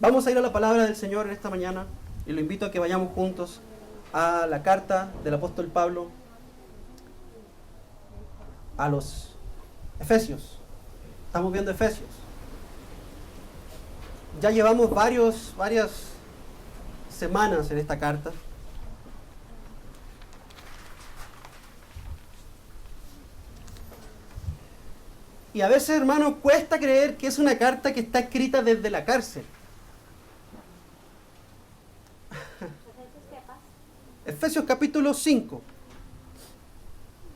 Vamos a ir a la palabra del Señor en esta mañana y lo invito a que vayamos juntos a la carta del apóstol Pablo a los Efesios. Estamos viendo Efesios. Ya llevamos varias semanas en esta carta. Y a veces, hermano, cuesta creer que es una carta que está escrita desde la cárcel. Efesios capítulo 5.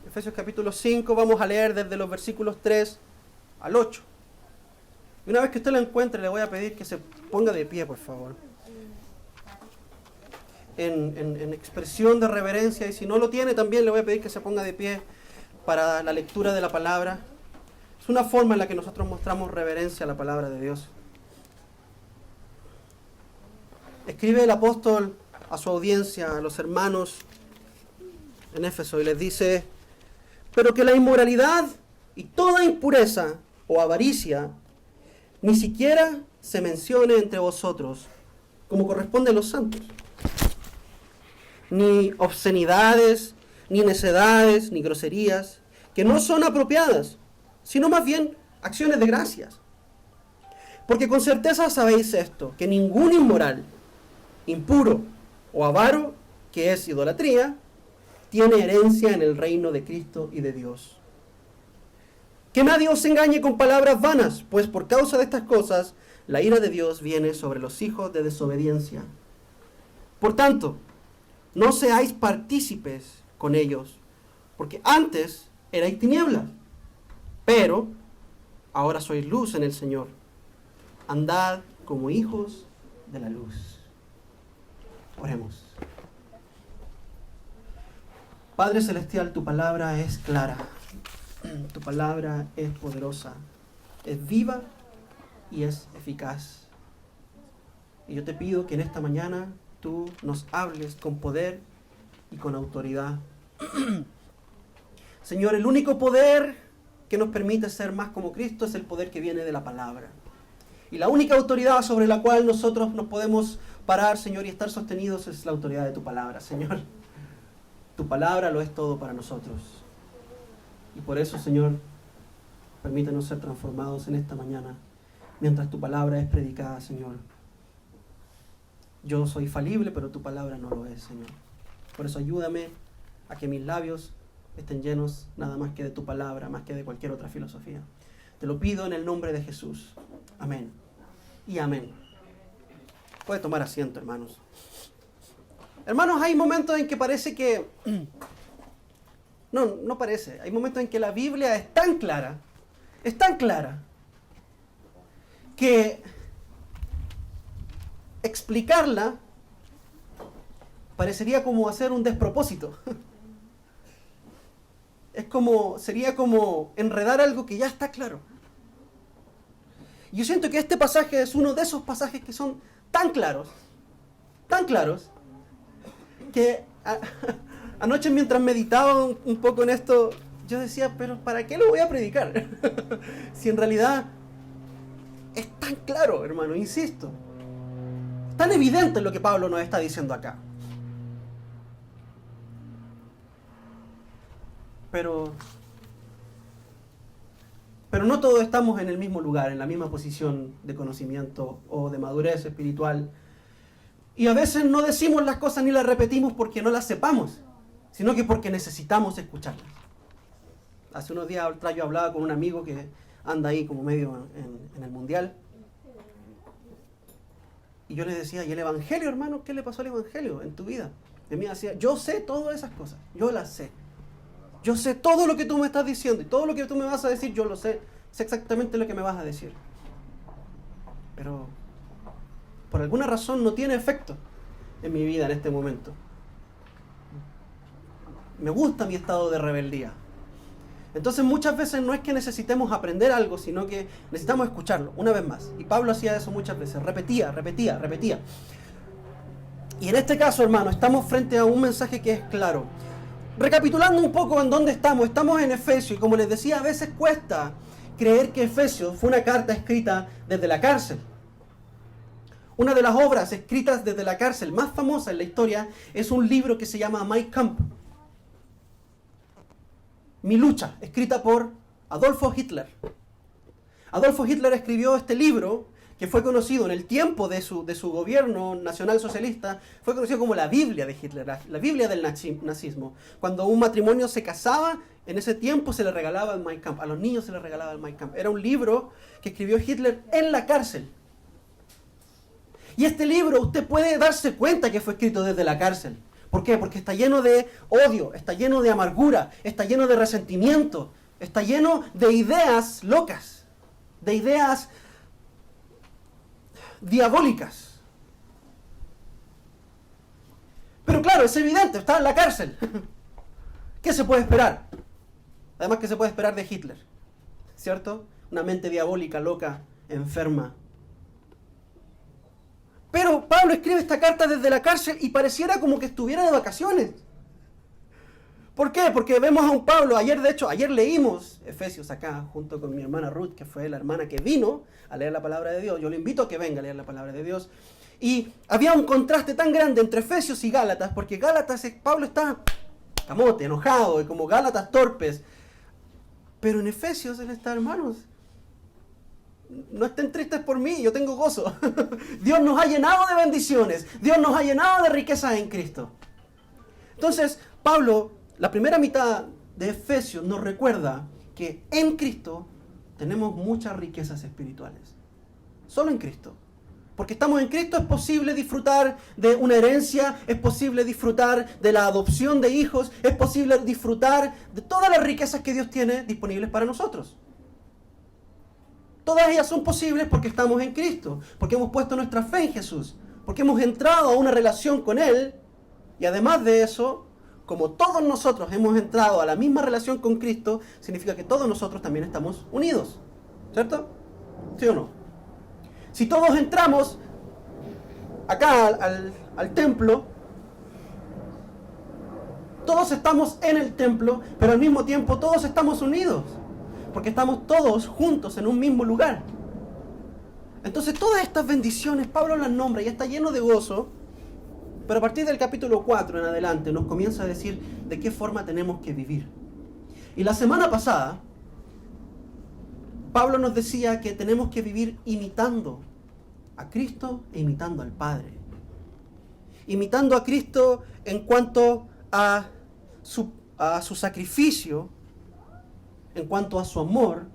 Efesios capítulo 5, vamos a leer desde los versículos 3 al 8. Y una vez que usted lo encuentre, le voy a pedir que se ponga de pie, por favor. En expresión de reverencia, y si no lo tiene, también le voy a pedir que se ponga de pie para la lectura de la palabra. Es una forma en la que nosotros mostramos reverencia a la palabra de Dios. Escribe el apóstol a su audiencia, a los hermanos en Éfeso, y les dice: pero que la inmoralidad y toda impureza o avaricia ni siquiera se mencione entre vosotros, como corresponde a los santos. Ni obscenidades, ni necedades, ni groserías, que no son apropiadas, sino más bien acciones de gracias. Porque con certeza sabéis esto, que ningún inmoral, impuro o avaro, que es idolatría, tiene herencia en el reino de Cristo y de Dios. Que nadie os engañe con palabras vanas, pues por causa de estas cosas la ira de Dios viene sobre los hijos de desobediencia. Por tanto, no seáis partícipes con ellos, porque antes erais tinieblas, pero ahora sois luz en el Señor. Andad como hijos de la luz. Oremos. Padre Celestial, tu palabra es clara, tu palabra es poderosa, es viva y es eficaz. Y yo te pido que en esta mañana tú nos hables con poder y con autoridad. Señor, el único poder que nos permite ser más como Cristo es el poder que viene de la palabra. Y la única autoridad sobre la cual nosotros nos podemos parar, Señor, y estar sostenidos es la autoridad de tu palabra, Señor. Tu palabra lo es todo para nosotros. Y por eso, Señor, permítanos ser transformados en esta mañana, mientras tu palabra es predicada, Señor. Yo soy falible, pero tu palabra no lo es, Señor. Por eso ayúdame a que mis labios estén llenos nada más que de tu palabra, más que de cualquier otra filosofía. Te lo pido en el nombre de Jesús. Amén. Y amén. Puede tomar asiento, hermanos. Hermanos, hay momentos en que parece que... No parece. Hay momentos en que la Biblia es tan clara, que explicarla parecería como hacer un despropósito. Sería como enredar algo que ya está claro. Yo siento que este pasaje es uno de esos pasajes que son tan claros, que anoche mientras meditaba un poco en esto, yo decía, pero ¿para qué lo voy a predicar? Si en realidad es tan claro, hermano, insisto. Es tan evidente lo que Pablo nos está diciendo acá. Pero no todos estamos en el mismo lugar, en la misma posición de conocimiento o de madurez espiritual. Y a veces no decimos las cosas ni las repetimos porque no las sepamos, sino que porque necesitamos escucharlas. Hace unos días atrás yo hablaba con un amigo que anda ahí como medio en el mundial. Y yo le decía, ¿y el evangelio, hermano? ¿Qué le pasó al evangelio en tu vida? Y a mí decía, yo sé todas esas cosas, yo las sé. Yo sé todo lo que tú me estás diciendo y todo lo que tú me vas a decir, yo lo sé. Sé exactamente lo que me vas a decir. Pero por alguna razón no tiene efecto en mi vida en este momento. Me gusta mi estado de rebeldía. Entonces muchas veces no es que necesitemos aprender algo, sino que necesitamos escucharlo una vez más. Y Pablo hacía eso muchas veces, repetía. Y en este caso, hermano, estamos frente a un mensaje que es claro. Recapitulando un poco en dónde estamos en Efesios, y como les decía, a veces cuesta creer que Efesios fue una carta escrita desde la cárcel. Una de las obras escritas desde la cárcel más famosa en la historia es un libro que se llama Mein Kampf. Mi lucha, escrita por Adolfo Hitler. Adolfo Hitler escribió este libro que fue conocido en el tiempo de su gobierno nacionalsocialista, fue conocido como la Biblia de Hitler, la Biblia del nazismo. Cuando un matrimonio se casaba, en ese tiempo se le regalaba el Mein Kampf, a los niños se les regalaba el Mein Kampf. Era un libro que escribió Hitler en la cárcel. Y este libro usted puede darse cuenta que fue escrito desde la cárcel. ¿Por qué? Porque está lleno de odio, está lleno de amargura, está lleno de resentimiento, está lleno de ideas locas, de ideas diabólicas. Pero claro, es evidente, está en la cárcel. ¿Qué se puede esperar? Además, ¿qué se puede esperar de Hitler? ¿Cierto? Una mente diabólica, loca, enferma. Pero Pablo escribe esta carta desde la cárcel y pareciera como que estuviera de vacaciones. ¿Por qué? Porque vemos a un Pablo, ayer leímos Efesios acá, junto con mi hermana Ruth, que fue la hermana que vino a leer la palabra de Dios. Yo le invito a que venga a leer la palabra de Dios. Y había un contraste tan grande entre Efesios y Gálatas, porque Pablo está camote, enojado, y como Gálatas torpes. Pero en Efesios él está, hermanos, no estén tristes por mí, yo tengo gozo. Dios nos ha llenado de bendiciones, Dios nos ha llenado de riquezas en Cristo. Entonces, Pablo, la primera mitad de Efesios nos recuerda que en Cristo tenemos muchas riquezas espirituales. Solo en Cristo. Porque estamos en Cristo es posible disfrutar de una herencia, es posible disfrutar de la adopción de hijos, es posible disfrutar de todas las riquezas que Dios tiene disponibles para nosotros. Todas ellas son posibles porque estamos en Cristo, porque hemos puesto nuestra fe en Jesús, porque hemos entrado a una relación con Él, y además de eso, como todos nosotros hemos entrado a la misma relación con Cristo, significa que todos nosotros también estamos unidos, ¿cierto? ¿Sí o no? Si todos entramos acá al templo, todos estamos en el templo, pero al mismo tiempo todos estamos unidos, porque estamos todos juntos en un mismo lugar. Entonces todas estas bendiciones Pablo las nombra y está lleno de gozo, pero a partir del capítulo 4 en adelante nos comienza a decir de qué forma tenemos que vivir. Y la semana pasada Pablo nos decía que tenemos que vivir imitando a Cristo e imitando al Padre. Imitando a Cristo en cuanto a su sacrificio, en cuanto a su amor,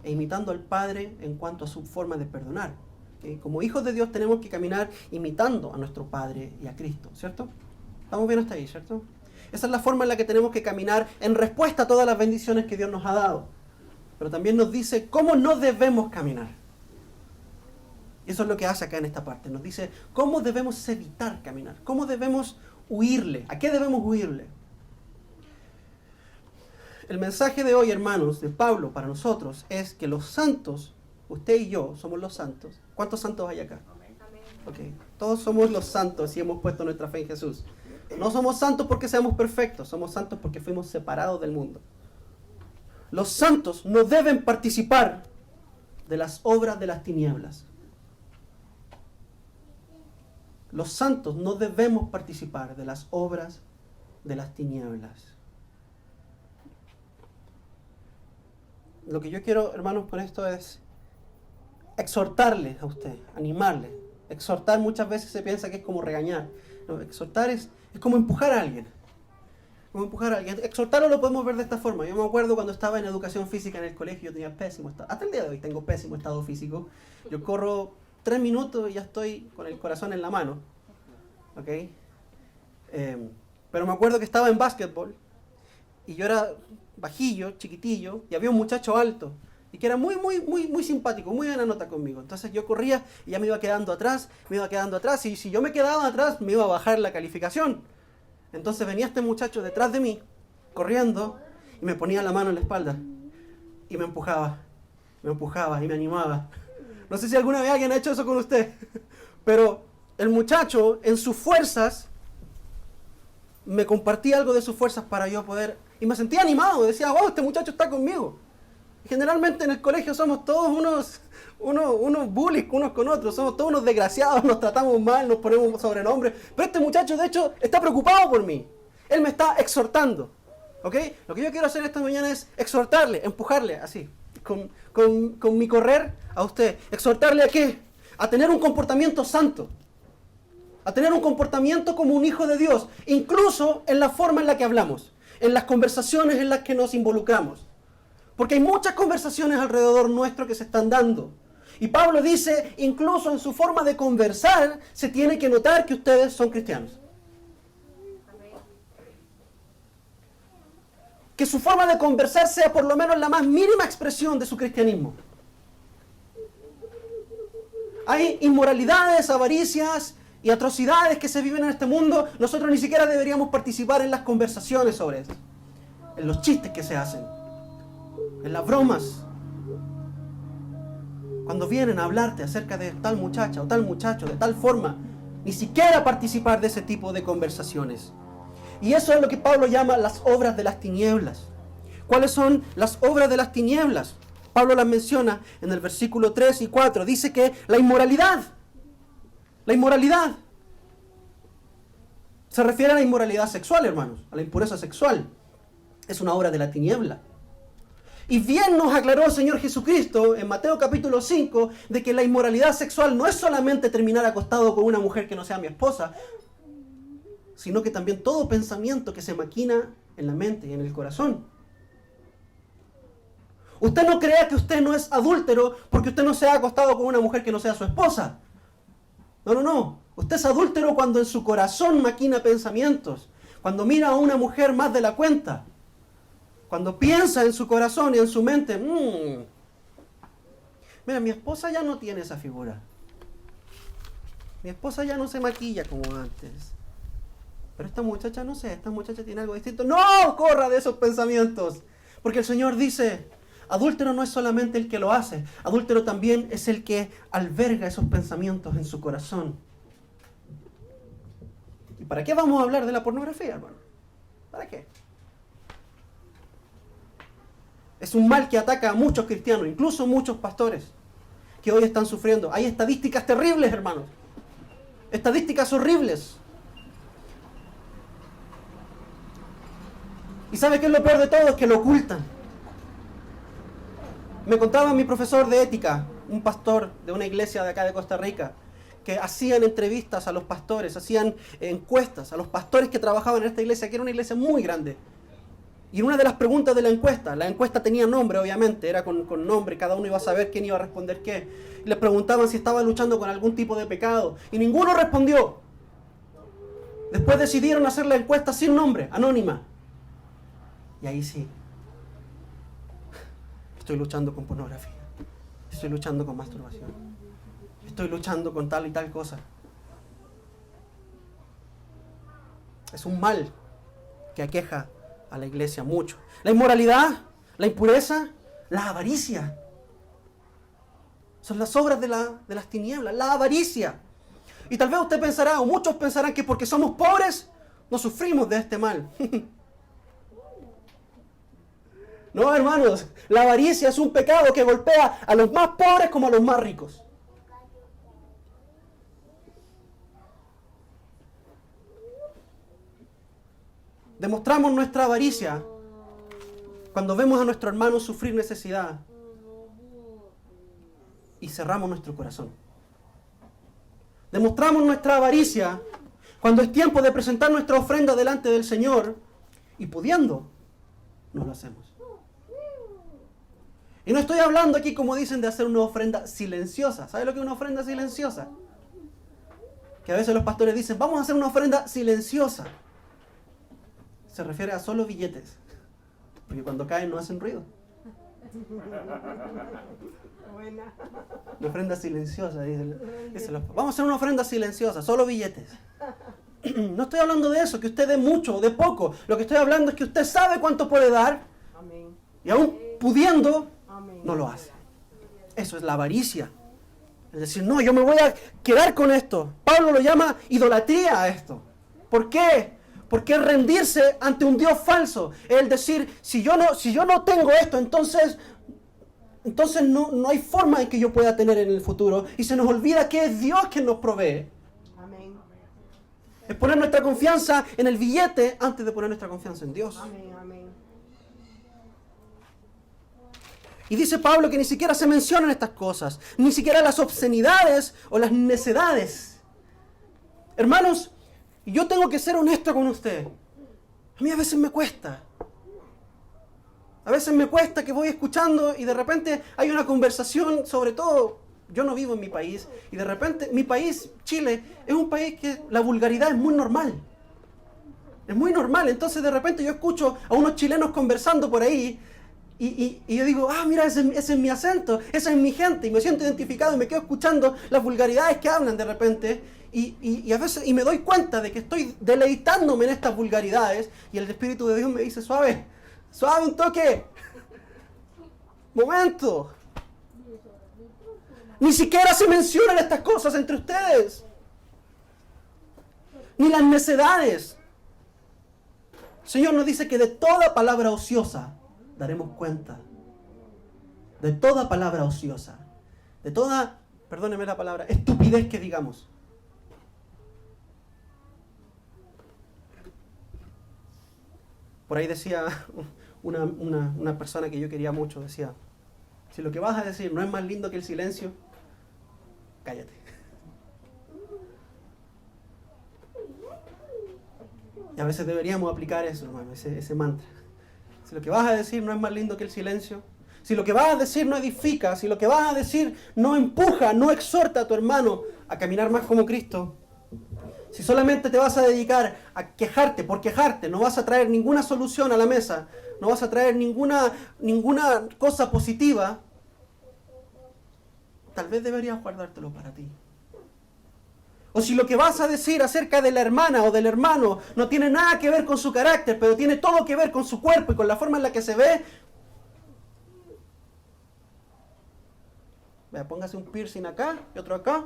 e imitando al Padre en cuanto a su forma de perdonar. ¿Okay? Como hijos de Dios tenemos que caminar imitando a nuestro Padre y a Cristo, ¿cierto? ¿Estamos bien hasta ahí, cierto? Esa es la forma en la que tenemos que caminar en respuesta a todas las bendiciones que Dios nos ha dado. Pero también nos dice cómo no debemos caminar. Y eso es lo que hace acá en esta parte. Nos dice cómo debemos evitar caminar, cómo debemos huirle, a qué debemos huirle. El mensaje de hoy, hermanos, de Pablo para nosotros es que los santos, usted y yo somos los santos. ¿Cuántos santos hay acá? Okay. Todos somos los santos y hemos puesto nuestra fe en Jesús. No somos santos porque seamos perfectos, somos santos porque fuimos separados del mundo. Los santos no deben participar de las obras de las tinieblas. Los santos no debemos participar de las obras de las tinieblas. Lo que yo quiero, hermanos, con esto es exhortarle a usted, animarle. Exhortar muchas veces se piensa que es como regañar. No, exhortar es como empujar a alguien. Como empujar a alguien. Exhortarlo lo podemos ver de esta forma. Yo me acuerdo cuando estaba en educación física en el colegio, yo tenía pésimo estado. Hasta el día de hoy tengo pésimo estado físico. Yo corro 3 minutos y ya estoy con el corazón en la mano. ¿Ok? Pero me acuerdo que estaba en básquetbol y yo era bajillo, chiquitillo, y había un muchacho alto y que era muy simpático, muy buena nota conmigo. Entonces yo corría y ya me iba quedando atrás, y si yo me quedaba atrás me iba a bajar la calificación. Entonces venía este muchacho detrás de mí, corriendo, y me ponía la mano en la espalda y me empujaba y me animaba. No sé si alguna vez alguien ha hecho eso con usted, pero el muchacho en sus fuerzas me compartía algo de sus fuerzas para yo poder, y me sentía animado, decía, wow, este muchacho está conmigo. Generalmente en el colegio somos todos unos bullies unos con otros, somos todos unos desgraciados, nos tratamos mal, nos ponemos sobrenombres. Pero este muchacho, de hecho, está preocupado por mí. Él me está exhortando. ¿Ok? Lo que yo quiero hacer esta mañana es exhortarle, empujarle, así, con mi correr a usted. ¿Exhortarle a qué? A tener un comportamiento santo. A tener un comportamiento como un hijo de Dios. Incluso en la forma en la que hablamos. En las conversaciones en las que nos involucramos. Porque hay muchas conversaciones alrededor nuestro que se están dando. Y Pablo dice, incluso en su forma de conversar, se tiene que notar que ustedes son cristianos. Que su forma de conversar sea por lo menos la más mínima expresión de su cristianismo. Hay inmoralidades, avaricias y atrocidades que se viven en este mundo. Nosotros ni siquiera deberíamos participar en las conversaciones sobre eso. En los chistes que se hacen. En las bromas. Cuando vienen a hablarte acerca de tal muchacha o tal muchacho, de tal forma, ni siquiera participar de ese tipo de conversaciones. Y eso es lo que Pablo llama las obras de las tinieblas. ¿Cuáles son las obras de las tinieblas? Pablo las menciona en el versículo 3 y 4. Dice que la inmoralidad se refiere a la inmoralidad sexual, hermanos, a la impureza sexual. Es una obra de la tiniebla. Y bien nos aclaró el Señor Jesucristo en Mateo capítulo 5 de que la inmoralidad sexual no es solamente terminar acostado con una mujer que no sea mi esposa, sino que también todo pensamiento que se maquina en la mente y en el corazón. Usted no crea que usted no es adúltero porque usted no se ha acostado con una mujer que no sea su esposa. No. Usted es adúltero cuando en su corazón maquina pensamientos, cuando mira a una mujer más de la cuenta, cuando piensa en su corazón y en su mente, mira, mi esposa ya no tiene esa figura. Mi esposa ya no se maquilla como antes. Pero esta muchacha, no sé, esta muchacha tiene algo distinto. ¡No! Corra de esos pensamientos. Porque el Señor dice, adúltero no es solamente el que lo hace. Adúltero también es el que alberga esos pensamientos en su corazón. ¿Y para qué vamos a hablar de la pornografía, hermano? ¿Para qué? Es un mal que ataca a muchos cristianos, incluso muchos pastores, que hoy están sufriendo. Hay estadísticas terribles, hermanos. Estadísticas horribles. ¿Y sabe qué es lo peor de todo? Es que lo ocultan. Me contaba mi profesor de ética, un pastor de una iglesia de acá de Costa Rica, que hacían entrevistas a los pastores, hacían encuestas a los pastores que trabajaban en esta iglesia, que era una iglesia muy grande. Y en una de las preguntas de la encuesta tenía nombre, obviamente, era con nombre, cada uno iba a saber quién iba a responder qué. Y les preguntaban si estaba luchando con algún tipo de pecado, y ninguno respondió. Después decidieron hacer la encuesta sin nombre, anónima. Y ahí sí, estoy luchando con pornografía, estoy luchando con masturbación, estoy luchando con tal y tal cosa. Es un mal que aqueja a la iglesia mucho. La inmoralidad, la impureza, la avaricia. Son las obras de las tinieblas, la avaricia. Y tal vez usted pensará, o muchos pensarán que porque somos pobres, no sufrimos de este mal. No, hermanos, la avaricia es un pecado que golpea a los más pobres como a los más ricos. Demostramos nuestra avaricia cuando vemos a nuestro hermano sufrir necesidad y cerramos nuestro corazón. Demostramos nuestra avaricia cuando es tiempo de presentar nuestra ofrenda delante del Señor y pudiendo, no lo hacemos. Y no estoy hablando aquí, como dicen, de hacer una ofrenda silenciosa. ¿Sabe lo que es una ofrenda silenciosa? Que a veces los pastores dicen, vamos a hacer una ofrenda silenciosa. Se refiere a solo billetes. Porque cuando caen no hacen ruido. Una ofrenda silenciosa. Vamos a hacer una ofrenda silenciosa, solo billetes. No estoy hablando de eso, que usted dé mucho o dé poco. Lo que estoy hablando es que usted sabe cuánto puede dar. Amén. Y aún pudiendo, no lo hace. Eso es la avaricia. Es decir, no, yo me voy a quedar con esto. Pablo lo llama idolatría a esto. ¿Por qué? Porque es rendirse ante un Dios falso. Es decir, si yo no tengo esto, entonces entonces no hay forma en que yo pueda tener en el futuro. Y se nos olvida que es Dios quien nos provee. Amén. Es poner nuestra confianza en el billete antes de poner nuestra confianza en Dios. Amén, amén. Y dice Pablo que ni siquiera se mencionan estas cosas, ni siquiera las obscenidades o las necedades. Hermanos, yo tengo que ser honesto con usted. A mí a veces me cuesta. A veces me cuesta que voy escuchando y de repente hay una conversación, sobre todo, yo no vivo en mi país, y de repente mi país, Chile, es un país que la vulgaridad es muy normal. Es muy normal, entonces de repente yo escucho a unos chilenos conversando por ahí y yo digo, mira, ese es mi acento, esa es mi gente, y me siento identificado y me quedo escuchando las vulgaridades que hablan de repente y a veces me doy cuenta de que estoy deleitándome en estas vulgaridades y el Espíritu de Dios me dice, suave un toque, momento. Ni siquiera se mencionan estas cosas entre ustedes, ni las necedades. El Señor nos dice que de toda palabra ociosa daremos cuenta. De toda palabra ociosa. De toda, perdóneme la palabra, estupidez que digamos. Por ahí decía una persona que yo quería mucho, decía, si lo que vas a decir no es más lindo que el silencio, cállate. Y a veces deberíamos aplicar eso, hermano, ese mantra. Si lo que vas a decir no es más lindo que el silencio, si lo que vas a decir no edifica, si lo que vas a decir no empuja, no exhorta a tu hermano a caminar más como Cristo, si solamente te vas a dedicar a quejarte por quejarte, no vas a traer ninguna solución a la mesa, no vas a traer ninguna cosa positiva, tal vez deberías guardártelo para ti. O si lo que vas a decir acerca de la hermana o del hermano no tiene nada que ver con su carácter, pero tiene todo que ver con su cuerpo y con la forma en la que se ve, vea, póngase un piercing acá y otro acá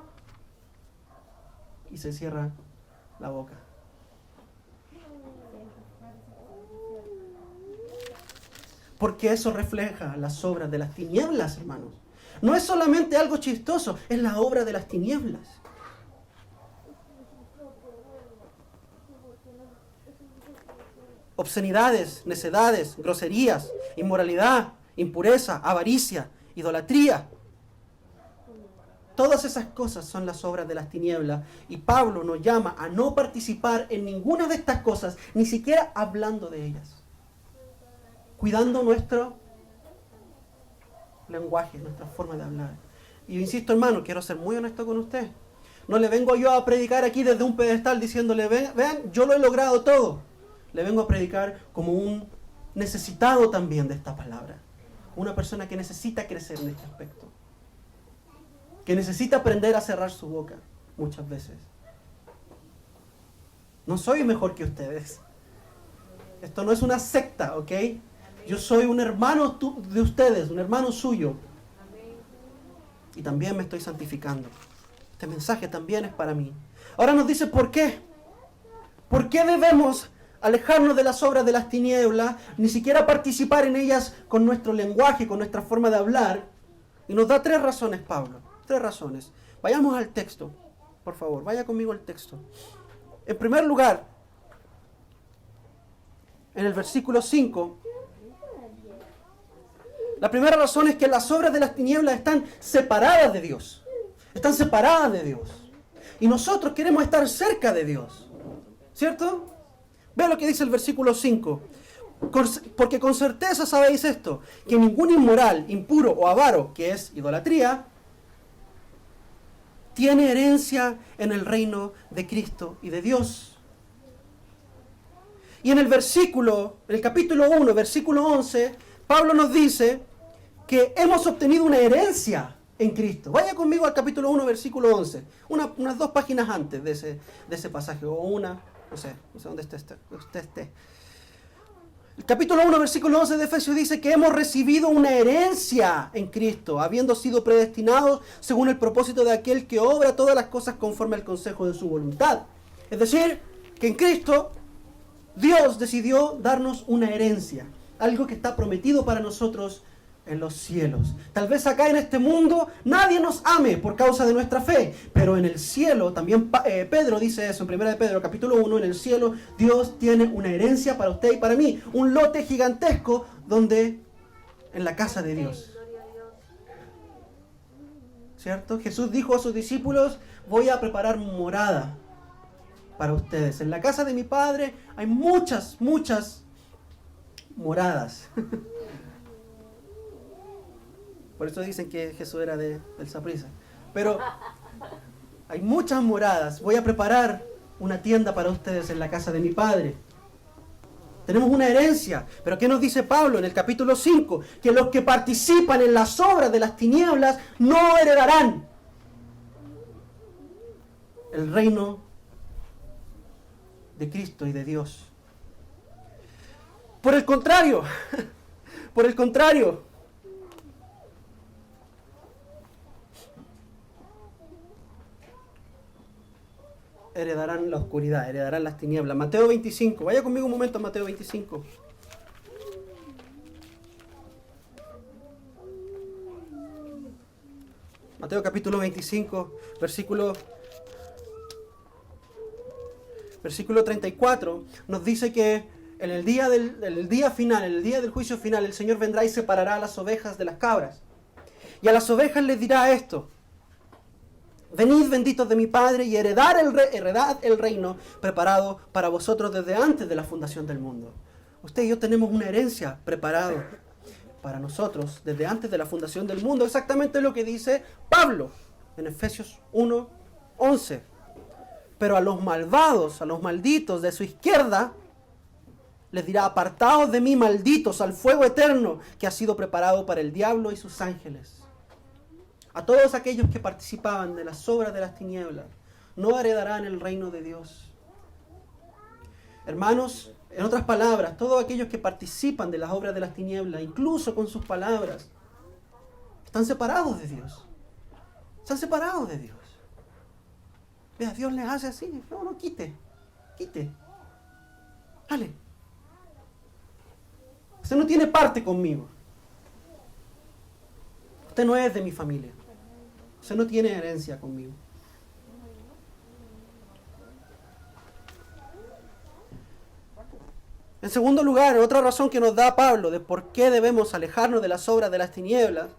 y se cierra la boca. Porque eso refleja las obras de las tinieblas, hermanos. No es solamente algo chistoso, es la obra de las tinieblas. Obscenidades, necedades, groserías, inmoralidad, impureza, avaricia, idolatría. Todas esas cosas son las obras de las tinieblas y Pablo nos llama a no participar en ninguna de estas cosas, ni siquiera hablando de ellas. Cuidando nuestro lenguaje, nuestra forma de hablar. Y yo insisto, hermano, quiero ser muy honesto con usted. No le vengo yo a predicar aquí desde un pedestal diciéndole, vean, yo lo he logrado todo. Le vengo a predicar como un necesitado también de esta palabra. Una persona que necesita crecer en este aspecto. Que necesita aprender a cerrar su boca muchas veces. No soy mejor que ustedes. Esto no es una secta, ¿ok? Yo soy un hermano de ustedes, un hermano suyo. Y también me estoy santificando. Este mensaje también es para mí. Ahora nos dice por qué. ¿Por qué debemos alejarnos de las obras de las tinieblas, ni siquiera participar en ellas con nuestro lenguaje, con nuestra forma de hablar? Y nos da 3 razones, Pablo. 3 razones. Vayamos al texto, por favor. Vaya conmigo al texto. En primer lugar, en el versículo 5, la primera razón es que las obras de las tinieblas están separadas de Dios. Están separadas de Dios. Y nosotros queremos estar cerca de Dios. ¿Cierto? Vea lo que dice el versículo 5. Porque con certeza sabéis esto, que ningún inmoral, impuro o avaro, que es idolatría, tiene herencia en el reino de Cristo y de Dios. Y en el capítulo 1, versículo 11, Pablo nos dice que hemos obtenido una herencia en Cristo. Vaya conmigo al capítulo 1, versículo 11. Unas 2 páginas antes de ese pasaje, o una, no sé dónde esté. El capítulo 1, versículo 11 de Efesios dice que hemos recibido una herencia en Cristo, habiendo sido predestinados según el propósito de aquel que obra todas las cosas conforme al consejo de su voluntad. Es decir, que en Cristo Dios decidió darnos una herencia, algo que está prometido para nosotros en los cielos. Tal vez acá en este mundo nadie nos ame por causa de nuestra fe, pero en el cielo, también Pedro dice eso en 1 de Pedro capítulo 1, en el cielo Dios tiene una herencia para usted y para mí, un lote gigantesco donde en la casa de Dios. ¿Cierto? Jesús dijo a sus discípulos, voy a preparar morada para ustedes. En la casa de mi Padre hay muchas moradas. Por eso dicen que Jesús era del Saprissa. Pero hay muchas moradas. Voy a preparar una tienda para ustedes en la casa de mi Padre. Tenemos una herencia. Pero ¿qué nos dice Pablo en el capítulo 5? Que los que participan en las obras de las tinieblas no heredarán el reino de Cristo y de Dios. Por el contrario, heredarán la oscuridad, heredarán las tinieblas. Mateo 25, vaya conmigo un momento a Mateo 25. Mateo capítulo 25, versículo 34, nos dice que en el día final, en el día del juicio final, el Señor vendrá y separará a las ovejas de las cabras. Y a las ovejas les dirá esto: venid benditos de mi Padre y heredad el reino preparado para vosotros desde antes de la fundación del mundo. Usted y yo tenemos una herencia preparada para nosotros desde antes de la fundación del mundo. Exactamente lo que dice Pablo en Efesios 1:11. Pero a los malvados, a los malditos de su izquierda, les dirá: apartaos de mí, malditos, al fuego eterno que ha sido preparado para el diablo y sus ángeles. A todos aquellos que participaban de las obras de las tinieblas, no heredarán el reino de Dios. Hermanos, en otras palabras, todos aquellos que participan de las obras de las tinieblas, incluso con sus palabras, están separados de Dios. Están separados de Dios. Vea, Dios les hace así. No, quite. Dale. Usted no tiene parte conmigo. Usted no es de mi familia. Usted no tiene herencia conmigo. En segundo lugar, otra razón que nos da Pablo de por qué debemos alejarnos de las obras de las tinieblas,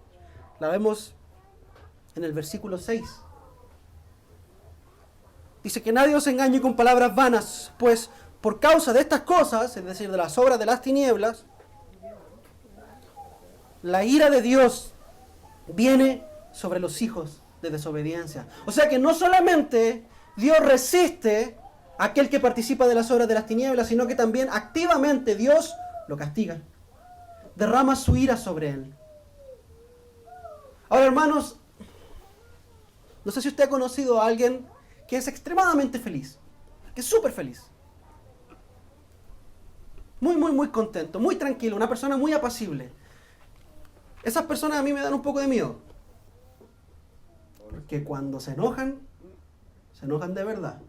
la vemos en el versículo 6. Dice que nadie os engañe con palabras vanas, pues por causa de estas cosas, es decir, de las obras de las tinieblas, la ira de Dios viene sobre los hijos de desobediencia. O sea que no solamente Dios resiste a aquel que participa de las obras de las tinieblas, sino que también activamente Dios lo castiga. Derrama su ira sobre él. Ahora, hermanos, no sé si usted ha conocido a alguien que es extremadamente feliz, que es súper feliz. Muy contento, muy tranquilo, una persona muy apacible. Esas personas a mí me dan un poco de miedo. Porque cuando se enojan de verdad.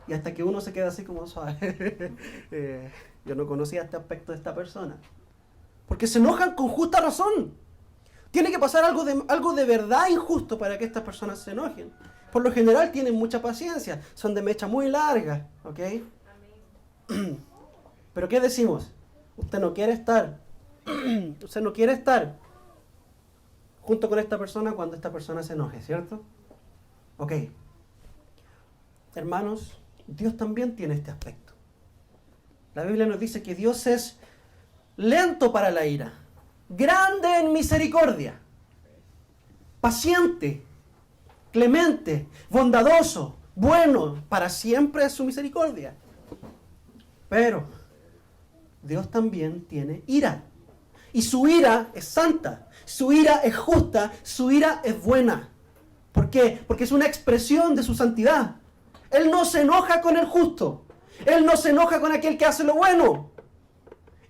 Y hasta que uno se queda así como suave. Yo no conocía este aspecto de esta persona. Porque se enojan con justa razón. Tiene que pasar algo de verdad injusto para que estas personas se enojen. Por lo general tienen mucha paciencia. Son de mecha muy larga. ¿Ok? Pero ¿qué decimos? Usted no quiere estar junto con esta persona cuando esta persona se enoje, ¿cierto? Ok. Hermanos, Dios también tiene este aspecto. La Biblia nos dice que Dios es lento para la ira, grande en misericordia, paciente, clemente, bondadoso, bueno, para siempre es su misericordia. Pero Dios también tiene ira. Y su ira es santa, su ira es justa, su ira es buena. ¿Por qué? Porque es una expresión de su santidad. Él no se enoja con el justo. Él no se enoja con aquel que hace lo bueno.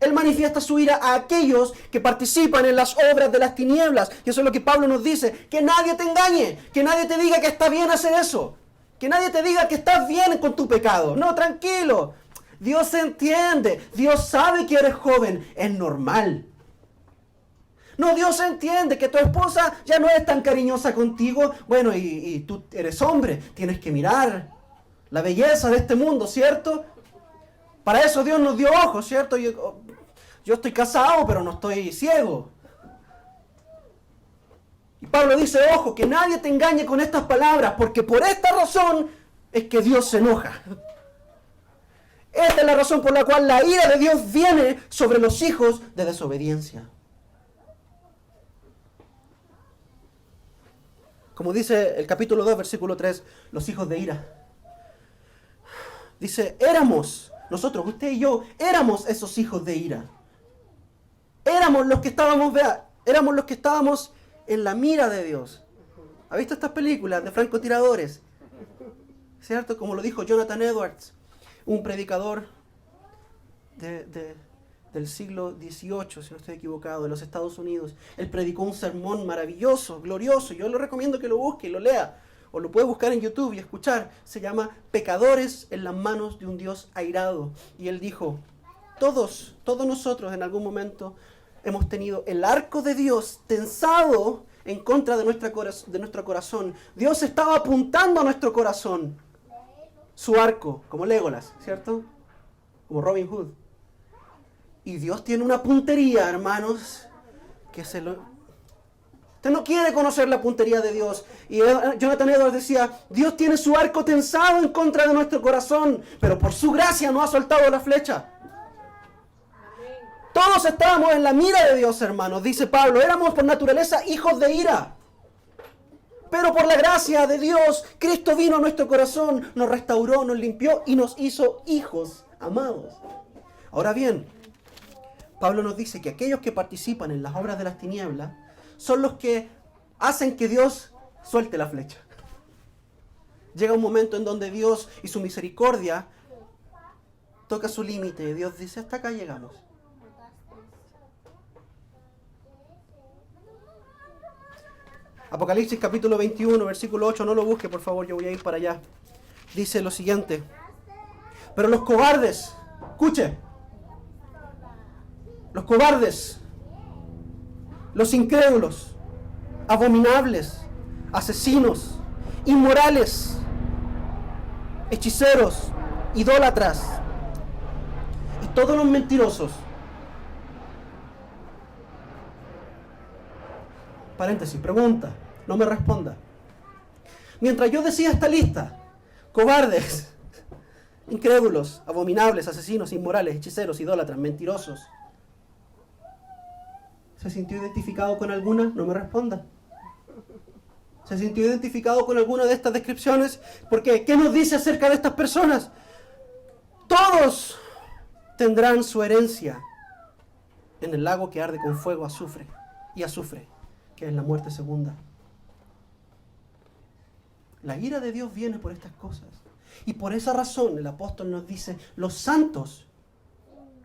Él manifiesta su ira a aquellos que participan en las obras de las tinieblas. Y eso es lo que Pablo nos dice. Que nadie te engañe, que nadie te diga que está bien hacer eso. Que nadie te diga que estás bien con tu pecado. No, tranquilo. Dios entiende. Dios sabe que eres joven. Es normal. No, Dios entiende que tu esposa ya no es tan cariñosa contigo. Bueno, y tú eres hombre. Tienes que mirar la belleza de este mundo, ¿cierto? Para eso Dios nos dio ojos, ¿cierto? Yo estoy casado, pero no estoy ciego. Y Pablo dice, ojo, que nadie te engañe con estas palabras, porque por esta razón es que Dios se enoja. Esta es la razón por la cual la ira de Dios viene sobre los hijos de desobediencia. Como dice el capítulo 2, versículo 3, los hijos de ira. Dice, nosotros, usted y yo, éramos esos hijos de ira. Éramos los que estábamos en la mira de Dios. ¿Ha visto estas películas de francotiradores? ¿Cierto? Como lo dijo Jonathan Edwards, un predicador del siglo XVIII, si no estoy equivocado, de los Estados Unidos. Él predicó un sermón maravilloso, glorioso. Yo le recomiendo que lo busque y lo lea. O lo puede buscar en YouTube y escuchar. Se llama Pecadores en las manos de un Dios airado. Y él dijo, todos nosotros en algún momento hemos tenido el arco de Dios tensado en contra de nuestro corazón. Dios estaba apuntando a nuestro corazón. Su arco, como Legolas, ¿cierto? Como Robin Hood. Y Dios tiene una puntería, hermanos, que Usted no quiere conocer la puntería de Dios. Y Jonathan Edwards decía, Dios tiene su arco tensado en contra de nuestro corazón, pero por su gracia no ha soltado la flecha. Todos estábamos en la mira de Dios, hermanos, dice Pablo. Éramos por naturaleza hijos de ira. Pero por la gracia de Dios, Cristo vino a nuestro corazón, nos restauró, nos limpió y nos hizo hijos amados. Ahora bien, Pablo nos dice que aquellos que participan en las obras de las tinieblas son los que hacen que Dios suelte la flecha. Llega un momento en donde Dios y su misericordia toca su límite. Dios dice, hasta acá llegamos. Apocalipsis capítulo 21, versículo 8, no lo busque, por favor, yo voy a ir para allá. Dice lo siguiente, pero los cobardes, escuche, los cobardes, los incrédulos, abominables, asesinos, inmorales, hechiceros, idólatras y todos los mentirosos. Paréntesis, pregunta, no me responda. Mientras yo decía esta lista, cobardes, incrédulos, abominables, asesinos, inmorales, hechiceros, idólatras, mentirosos, ¿se sintió identificado con alguna? No me responda. ¿Se sintió identificado con alguna de estas descripciones? Porque, ¿qué nos dice acerca de estas personas? Todos tendrán su herencia en el lago que arde con fuego, azufre, que es la muerte segunda. La ira de Dios viene por estas cosas. Y por esa razón el apóstol nos dice, los santos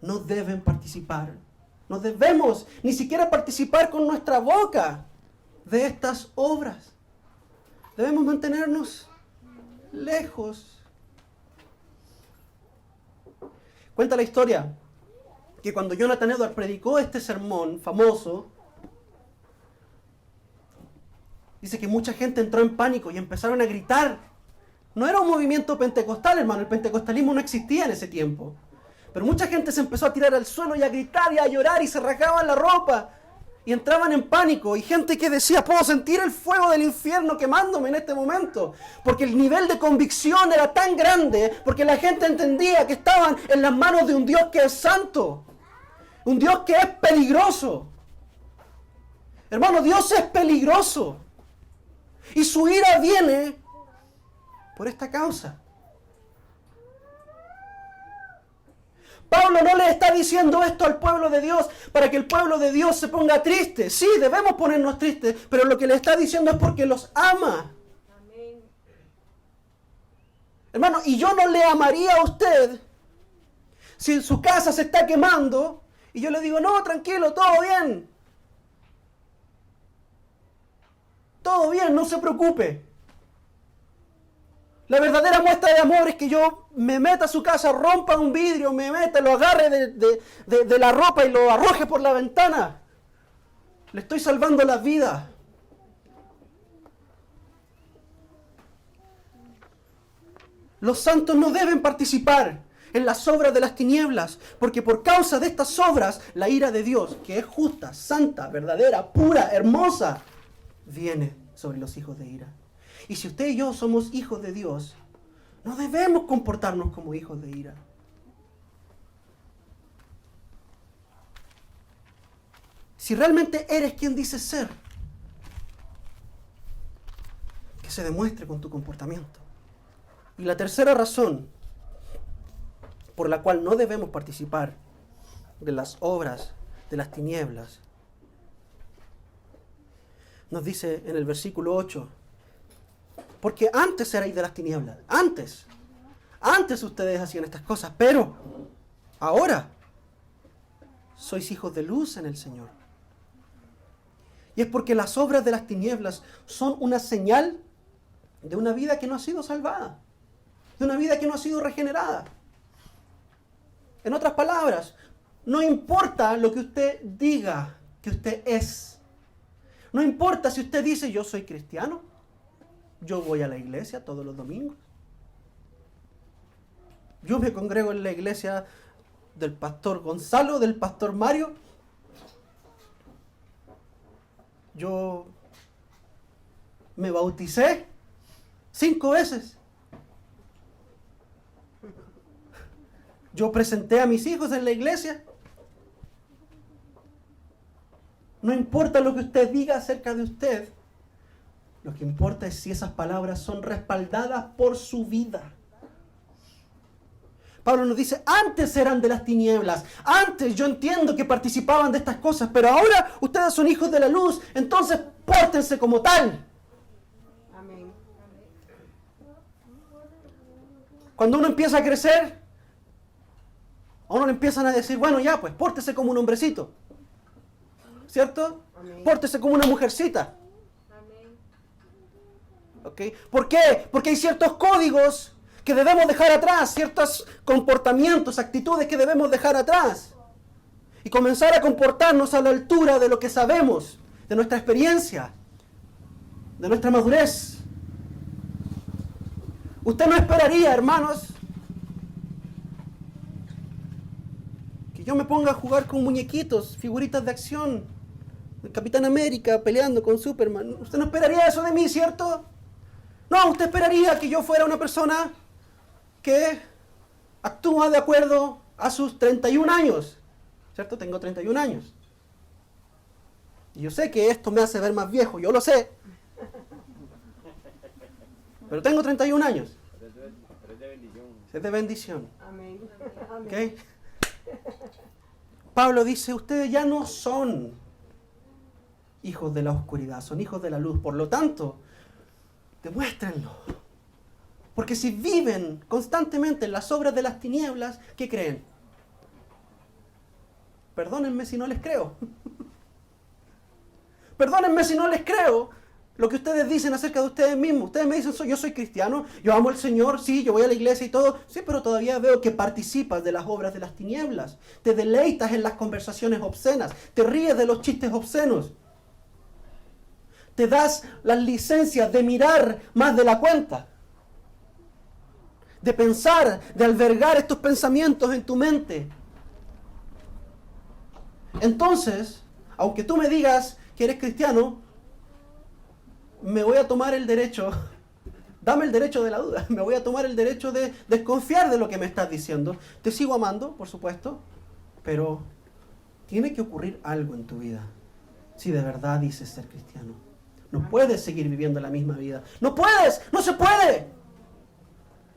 no deben participar. No debemos ni siquiera participar con nuestra boca de estas obras. Debemos mantenernos lejos. Cuenta la historia que cuando Jonathan Edwards predicó este sermón famoso, dice que mucha gente entró en pánico y empezaron a gritar. No era un movimiento pentecostal, hermano. El pentecostalismo no existía en ese tiempo. Pero mucha gente se empezó a tirar al suelo y a gritar y a llorar y se rasgaban la ropa. Y entraban en pánico. Y gente que decía, puedo sentir el fuego del infierno quemándome en este momento. Porque el nivel de convicción era tan grande. Porque la gente entendía que estaban en las manos de un Dios que es santo. Un Dios que es peligroso. Hermano, Dios es peligroso. Y su ira viene por esta causa. Pablo no le está diciendo esto al pueblo de Dios para que el pueblo de Dios se ponga triste. Sí, debemos ponernos tristes, pero lo que le está diciendo es porque los ama. Amén. Hermano, y yo no le amaría a usted si su casa se está quemando y yo le digo, no, tranquilo, todo bien. Todo bien, no se preocupe. La verdadera muestra de amor es que yo me meta a su casa, rompa un vidrio, me meta, lo agarre de la ropa y lo arroje por la ventana. Le estoy salvando la vida. Los santos no deben participar en las obras de las tinieblas, porque por causa de estas obras, la ira de Dios, que es justa, santa, verdadera, pura, hermosa, viene sobre los hijos de ira. Y si usted y yo somos hijos de Dios, no debemos comportarnos como hijos de ira. Si realmente eres quien dices ser, que se demuestre con tu comportamiento. Y la tercera razón por la cual no debemos participar de las obras de las tinieblas, nos dice en el versículo 8, porque antes erais de las tinieblas, antes ustedes hacían estas cosas, pero ahora sois hijos de luz en el Señor. Y es porque las obras de las tinieblas son una señal de una vida que no ha sido salvada, de una vida que no ha sido regenerada. En otras palabras, no importa lo que usted diga que usted es. No importa si usted dice, yo soy cristiano, yo voy a la iglesia todos los domingos. Yo me congrego en la iglesia del pastor Gonzalo, del pastor Mario. Yo me bauticé 5 veces. Yo presenté a mis hijos en la iglesia. No importa lo que usted diga acerca de usted. Lo que importa es si esas palabras son respaldadas por su vida. Pablo nos dice, antes eran de las tinieblas. Antes yo entiendo que participaban de estas cosas, pero ahora ustedes son hijos de la luz. Entonces pórtense como tal. Amén. Cuando uno empieza a crecer, a uno le empiezan a decir, bueno ya, pues pórtese como un hombrecito. ¿Cierto? Amén. Pórtese como una mujercita. Amén. ¿Ok? ¿Por qué? Porque hay ciertos códigos que debemos dejar atrás, ciertos comportamientos, actitudes que debemos dejar atrás. Y comenzar a comportarnos a la altura de lo que sabemos, de nuestra experiencia, de nuestra madurez. Usted no esperaría, hermanos, que yo me ponga a jugar con muñequitos, figuritas de acción, el Capitán América peleando con Superman. Usted no esperaría eso de mí, ¿cierto? No, usted esperaría que yo fuera una persona que actúa de acuerdo a sus 31 años. ¿Cierto? Tengo 31 años. Y yo sé que esto me hace ver más viejo, yo lo sé. Pero tengo 31 años. Es de bendición. Amén. ¿Ok? Pablo dice, ustedes ya no son hijos de la oscuridad, son hijos de la luz. Por lo tanto, demuéstrenlo. Porque si viven constantemente en las obras de las tinieblas, ¿qué creen? Perdónenme si no les creo. Perdónenme si no les creo lo que ustedes dicen acerca de ustedes mismos. Ustedes me dicen, yo soy cristiano, yo amo al Señor, sí, yo voy a la iglesia y todo. Sí, pero todavía veo que participas de las obras de las tinieblas. Te deleitas en las conversaciones obscenas. Te ríes de los chistes obscenos. Te das las licencias de mirar más de la cuenta. De pensar, de albergar estos pensamientos en tu mente. Entonces, aunque tú me digas que eres cristiano, me voy a tomar el derecho, dame el derecho de la duda, me voy a tomar el derecho de desconfiar de lo que me estás diciendo. Te sigo amando, por supuesto, pero tiene que ocurrir algo en tu vida si de verdad dices ser cristiano. No puedes seguir viviendo la misma vida. No puedes, no se puede.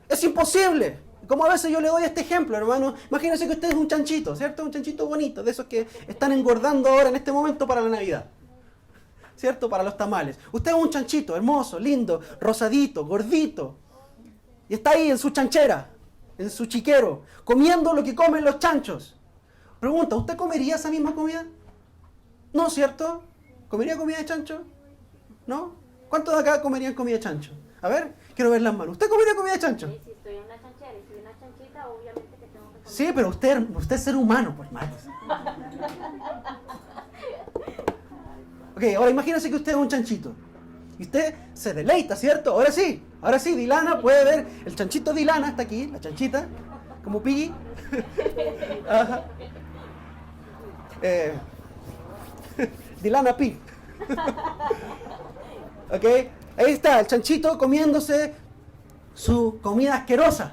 Es imposible. Como a veces yo le doy este ejemplo, hermano. Imagínense que usted es un chanchito, ¿cierto? Un chanchito bonito, de esos que están engordando ahora en este momento para la Navidad. ¿Cierto? Para los tamales. Usted es un chanchito, hermoso, lindo, rosadito, gordito. Y está ahí en su chanchera, en su chiquero, comiendo lo que comen los chanchos. Pregunta, ¿usted comería esa misma comida? No, ¿cierto? ¿Comería comida de chancho? ¿No? ¿Cuántos de acá comerían comida de chancho? A ver, quiero ver las manos. ¿Usted comería comida de chancho? Sí, si estoy en una chanchera y soy una chanchita, obviamente que tengo que comer. Sí, pero usted es ser humano, pues, hermanos. Ok, ahora imagínese que usted es un chanchito. Y usted se deleita, ¿cierto? Ahora sí, Dilana puede ver. El chanchito Dilana está aquí, la chanchita, como Piggy. Ajá. Dilana Pig. Ok, ahí está el chanchito comiéndose su comida asquerosa.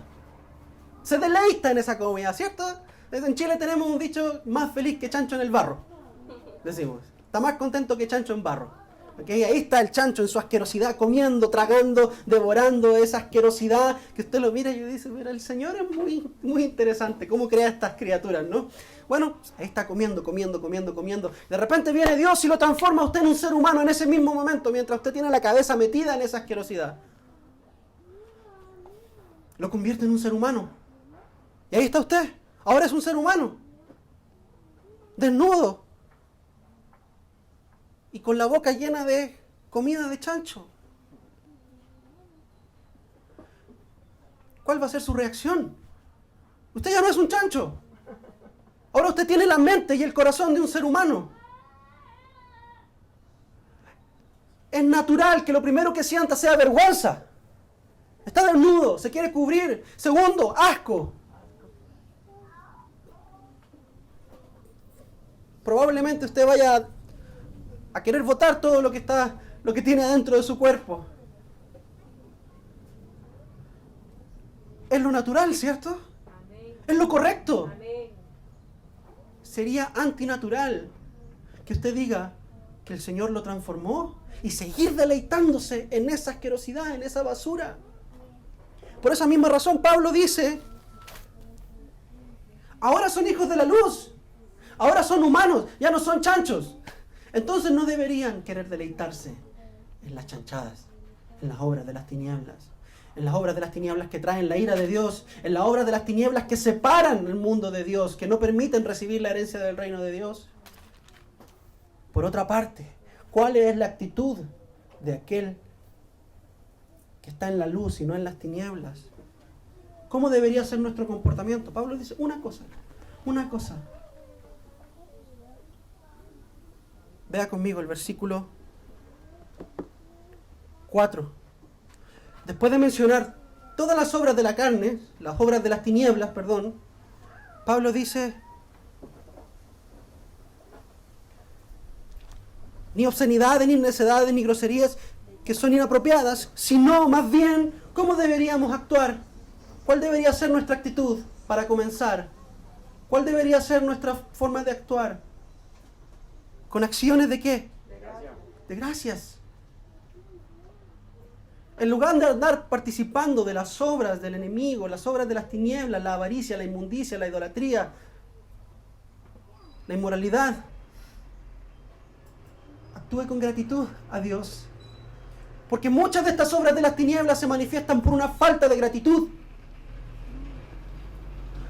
Se deleita en esa comida, ¿cierto? En Chile tenemos un dicho: más feliz que chancho en el barro. Decimos, está más contento que chancho en barro. ¿Okay? Ahí está el chancho en su asquerosidad, comiendo, tragando, devorando esa asquerosidad, que usted lo mira y dice: mira, el Señor es muy, muy interesante, cómo crea estas criaturas, ¿no? Bueno, ahí está comiendo. De repente viene Dios y lo transforma a usted en un ser humano en ese mismo momento, mientras usted tiene la cabeza metida en esa asquerosidad. Lo convierte en un ser humano. Y ahí está usted. Ahora es un ser humano. Desnudo. Y con la boca llena de comida de chancho. ¿Cuál va a ser su reacción? Usted ya no es un chancho. Ahora usted tiene la mente y el corazón de un ser humano. Es natural que lo primero que sienta sea vergüenza. Está desnudo, se quiere cubrir. Segundo, asco. Probablemente usted vaya a querer botar todo lo que tiene adentro de su cuerpo. Es lo natural, ¿cierto? Amén. Es lo correcto. Amén. Sería antinatural que usted diga que el Señor lo transformó y seguir deleitándose en esa asquerosidad, en esa basura. Por esa misma razón Pablo dice: ahora son hijos de la luz, ahora son humanos, ya no son chanchos. Entonces no deberían querer deleitarse en las chanchadas, en las obras de las tinieblas, en las obras de las tinieblas que traen la ira de Dios, en las obras de las tinieblas que separan el mundo de Dios, que no permiten recibir la herencia del reino de Dios. Por otra parte, ¿cuál es la actitud de aquel que está en la luz y no en las tinieblas? ¿Cómo debería ser nuestro comportamiento? Pablo dice una cosa. Vea conmigo el versículo 4. Después de mencionar todas las obras de la carne, las obras de las tinieblas, Pablo dice: ni obscenidades, ni necedades, ni groserías que son inapropiadas, sino más bien cómo deberíamos actuar. ¿Cuál debería ser nuestra actitud para comenzar? ¿Cuál debería ser nuestra forma de actuar? ¿Con acciones de qué? De gracias. En lugar de andar participando de las obras del enemigo, las obras de las tinieblas, la avaricia, la inmundicia, la idolatría, la inmoralidad, actúe con gratitud a Dios. Porque muchas de estas obras de las tinieblas se manifiestan por una falta de gratitud.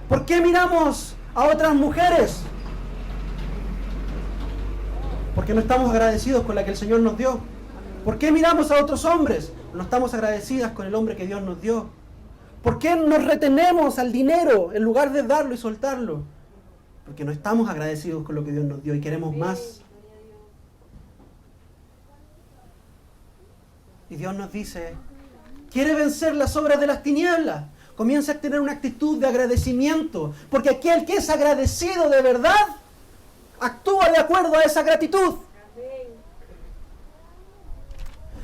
¿Por qué miramos a otras mujeres? Porque no estamos agradecidos con la que el Señor nos dio. ¿Por qué miramos a otros hombres? No estamos agradecidas con el hombre que Dios nos dio. ¿Por qué nos retenemos al dinero en lugar de darlo y soltarlo? Porque no estamos agradecidos con lo que Dios nos dio y queremos más. Y Dios nos dice: ¿quiere vencer las obras de las tinieblas? Comienza a tener una actitud de agradecimiento, porque aquel que es agradecido de verdad actúa de acuerdo a esa gratitud.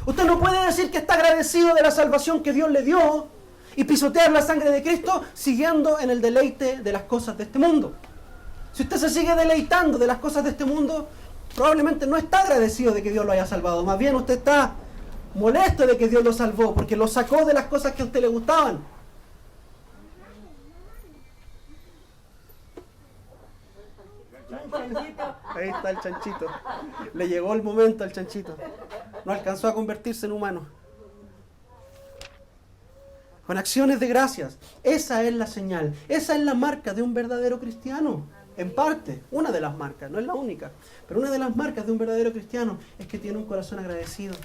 Usted no puede decir que está agradecido de la salvación que Dios le dio y pisotear la sangre de Cristo siguiendo en el deleite de las cosas de este mundo. Si usted se sigue deleitando de las cosas de este mundo, probablemente no está agradecido de que Dios lo haya salvado. Más bien usted está molesto de que Dios lo salvó porque lo sacó de las cosas que a usted le gustaban. Ahí está el chanchito. Le llegó el momento al chanchito. No alcanzó a convertirse en humano. Con acciones de gracias. Esa es la señal. Esa es la marca de un verdadero cristiano. En parte, una de las marcas, no es la única, pero una de las marcas de un verdadero cristiano es que tiene un corazón agradecido.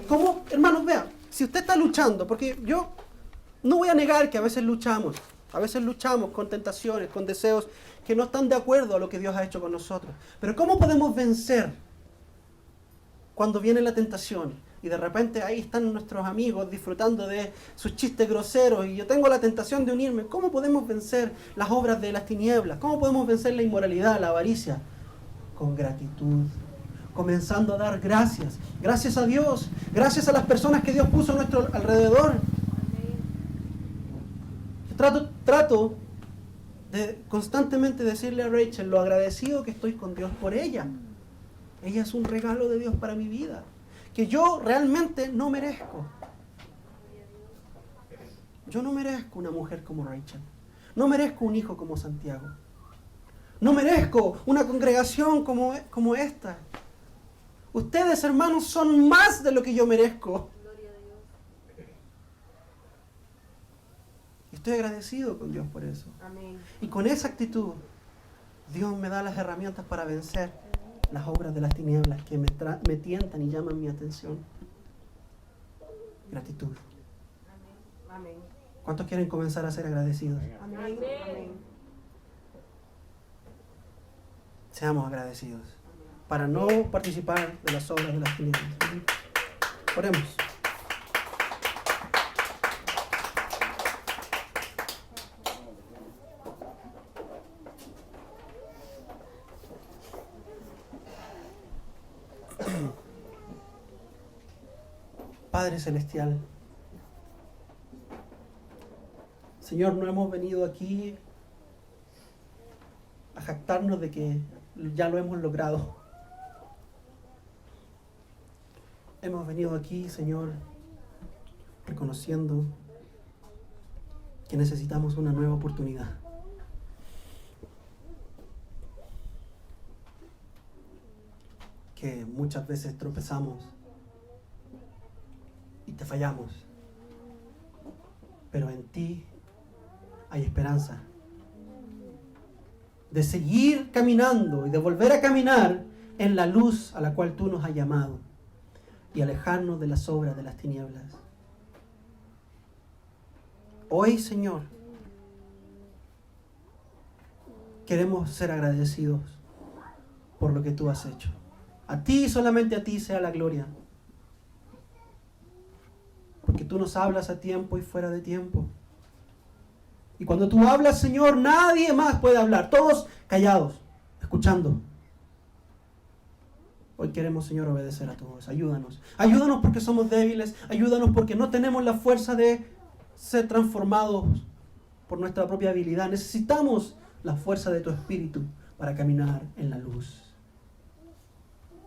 ¿Cómo, hermanos, vean? si usted está luchando, porque yo no voy a negar que a veces luchamos con tentaciones, con deseos que no están de acuerdo a lo que Dios ha hecho con nosotros. Pero ¿cómo podemos vencer cuando viene la tentación? Y de repente ahí están nuestros amigos disfrutando de sus chistes groseros y yo tengo la tentación de unirme. ¿Cómo podemos vencer las obras de las tinieblas? ¿Cómo podemos vencer la inmoralidad, la avaricia? Con gratitud, comenzando a dar gracias. Gracias a Dios, gracias a las personas que Dios puso a nuestro alrededor. Trato de constantemente decirle a Rachel lo agradecido que estoy con Dios por ella. Ella es un regalo de Dios para mi vida, que yo realmente no merezco. Yo no merezco una mujer como Rachel. No merezco un hijo como Santiago. No merezco una congregación como esta. Ustedes, hermanos, son más de lo que yo merezco. Estoy agradecido con Dios por eso. Amén. Y con esa actitud, Dios me da las herramientas para vencer las obras de las tinieblas que me tientan y llaman mi atención. Gratitud. Amén. ¿Cuántos quieren comenzar a ser agradecidos? Amén. Amén. Seamos agradecidos para no participar de las obras de las tinieblas. Oremos. Padre Celestial, Señor, no hemos venido aquí a jactarnos de que ya lo hemos logrado. Hemos venido aquí, Señor, reconociendo que necesitamos una nueva oportunidad. Que muchas veces tropezamos y te fallamos, pero en ti hay esperanza de seguir caminando y de volver a caminar en la luz a la cual tú nos has llamado y alejarnos de las obras de las tinieblas. Hoy, Señor, queremos ser agradecidos por lo que tú has hecho. A ti, solamente a ti sea la gloria. Porque tú nos hablas a tiempo y fuera de tiempo. Y cuando tú hablas, Señor, nadie más puede hablar. Todos callados, escuchando. Hoy queremos, Señor, obedecer a todos. Ayúdanos. Ayúdanos porque somos débiles. Ayúdanos porque no tenemos la fuerza de ser transformados por nuestra propia habilidad. Necesitamos la fuerza de tu Espíritu para caminar en la luz.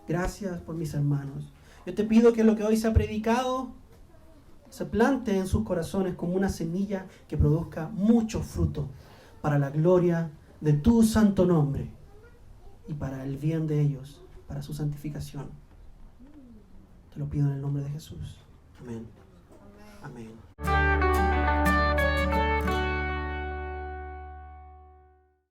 Gracias por mis hermanos. Yo te pido que lo que hoy se ha predicado se plante en sus corazones como una semilla que produzca mucho fruto para la gloria de tu santo nombre y para el bien de ellos, para su santificación. Te lo pido en el nombre de Jesús. Amén. Amén.